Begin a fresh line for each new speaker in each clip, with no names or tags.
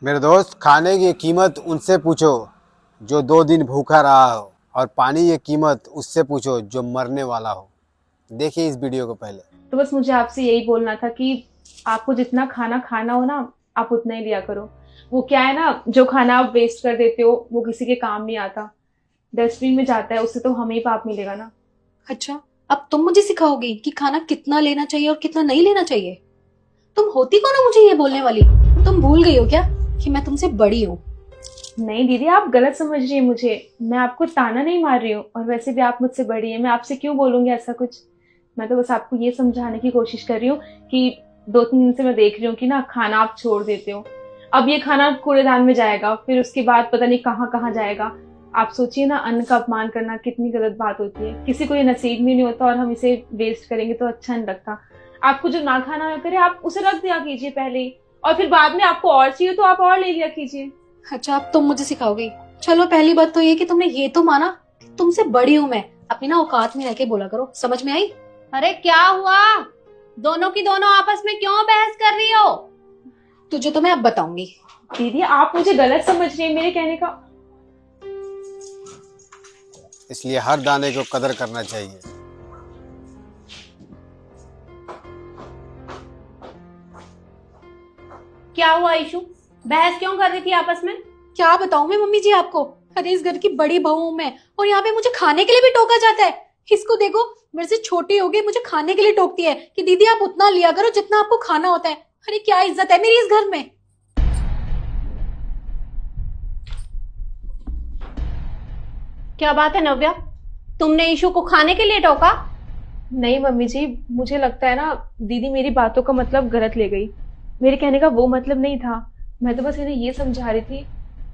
मेरे दोस्त, खाने की कीमत उनसे पूछो जो 2 दिन भूखा रहा हो, और पानी की कीमत उससे पूछो जो मरने वाला हो। देखिए इस वीडियो को पहले।
तो बस मुझे आपसे यही बोलना था कि आपको जितना खाना खाना हो ना, आप उतना ही लिया करो। वो क्या है ना, जो खाना आप वेस्ट कर देते हो वो किसी के काम नहीं आता, डस्टबिन में जाता है, उससे तो हमें ही पाप मिलेगा ना।
अच्छा, अब तुम मुझे सिखाओगी कि खाना कितना लेना चाहिए और कितना नहीं लेना चाहिए। तुम होती कौन हो मुझे ये बोलने वाली? तुम भूल गई हो क्या कि मैं तुमसे बड़ी हूँ?
नहीं दीदी, आप गलत समझ रही हैं मुझे। मैं आपको ताना नहीं मार रही हूँ, और वैसे भी आप मुझसे बड़ी हैं, मैं आपसे क्यों बोलूंगी ऐसा कुछ। मैं तो बस आपको ये समझाने की कोशिश कर रही हूँ कि 2-3 दिन से मैं देख रही हूँ कि ना खाना आप छोड़ देते हो। अब ये खाना कूड़ेदान में जाएगा, फिर उसके बाद पता नहीं कहाँ कहाँ जाएगा। आप सोचिए ना, अन्न का अपमान करना कितनी गलत बात होती है। किसी को ये नसीब में नहीं होता, और हम इसे वेस्ट करेंगे तो अच्छा नहीं लगता। आपको जो ना खाना है करे, आप उसे रख दिया कीजिए पहले ही, और फिर बाद में आपको और चाहिए तो आप और ले लिया कीजिए।
अच्छा, अब तुम मुझे सिखाओगी। चलो, पहली बात तो ये कि तुमने ये तो माना कि तुमसे बड़ी हूँ मैं। अपनी ना औकात में रह के बोला करो, समझ में आई?
अरे क्या हुआ? दोनों की दोनों आपस में क्यों बहस कर रही हो?
तुझे तो मैं अब बताऊंगी।
दीदी, आप मुझे गलत समझ रही हैं मेरे कहने का।
इसलिए हर दाने को कदर करना चाहिए।
क्या हुआ इशू? बहस क्यों कर रही थी आपस में?
क्या बताऊं मैं मम्मी जी आपको? अरे, इस घर की बड़ी बहू हूं मैं, और यहाँ पे मुझे खाने के लिए भी टोका जाता है। इसको देखो, मेरे से छोटी हो गई, मुझे खाने के लिए टोकती है कि दीदी आप उतना लिया करो जितना आपको खाना होता है। अरे, क्या इज्जत है मेरी इस घर में?
क्या बात है नव्या? तुमने इशू को खाने के लिए टोका?
नहीं मम्मी जी, मुझे लगता है ना दीदी मेरी बातों का मतलब गलत ले गई। मेरे कहने का वो मतलब नहीं था। मैं तो बस इन्हें ये समझा रही थी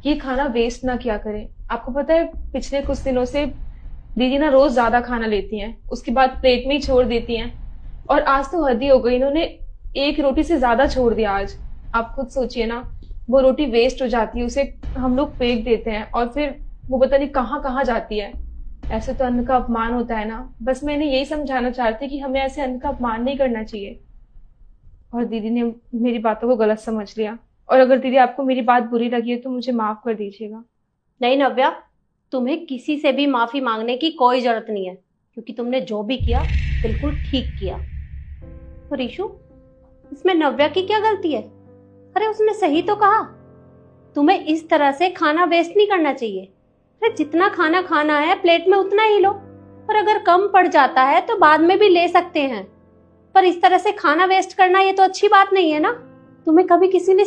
कि ये खाना वेस्ट ना किया करें। आपको पता है, पिछले कुछ दिनों से दीदी ना रोज ज्यादा खाना लेती हैं, उसके बाद प्लेट में ही छोड़ देती हैं। और आज तो हद ही हो गई, इन्होंने एक रोटी से ज्यादा छोड़ दिया आज। आप खुद सोचिए ना, वो रोटी वेस्ट हो जाती है, उसे हम लोग फेंक देते हैं, और फिर वो पता नहीं कहाँ कहाँ जाती है। ऐसे तो अन्न का अपमान होता है ना। बस मैं इन्हें यही समझाना चाहती थी कि हमें ऐसे अन्न का अपमान नहीं करना चाहिए। और दीदी ने मेरी बातों को गलत समझ लिया। और अगर दीदी आपको मेरी बात बुरी लगी है तो मुझे माफ कर दीजिएगा।
नहीं नव्या, तुम्हें किसी से भी माफी मांगने की कोई जरूरत नहीं है, क्योंकि तुमने जो भी किया बिल्कुल ठीक किया। और इशू, इसमें नव्या की क्या गलती है? अरे उसने सही तो कहा, तुम्हें इस तरह से खाना वेस्ट नहीं करना चाहिए। अरे जितना खाना खाना है प्लेट में उतना ही लो, और अगर कम पड़ जाता है तो बाद में भी ले सकते हैं। पर इस तरह से खाना वेस्ट करना ये तो अच्छी बात नहीं है ना। तुम्हें कभी किसी ने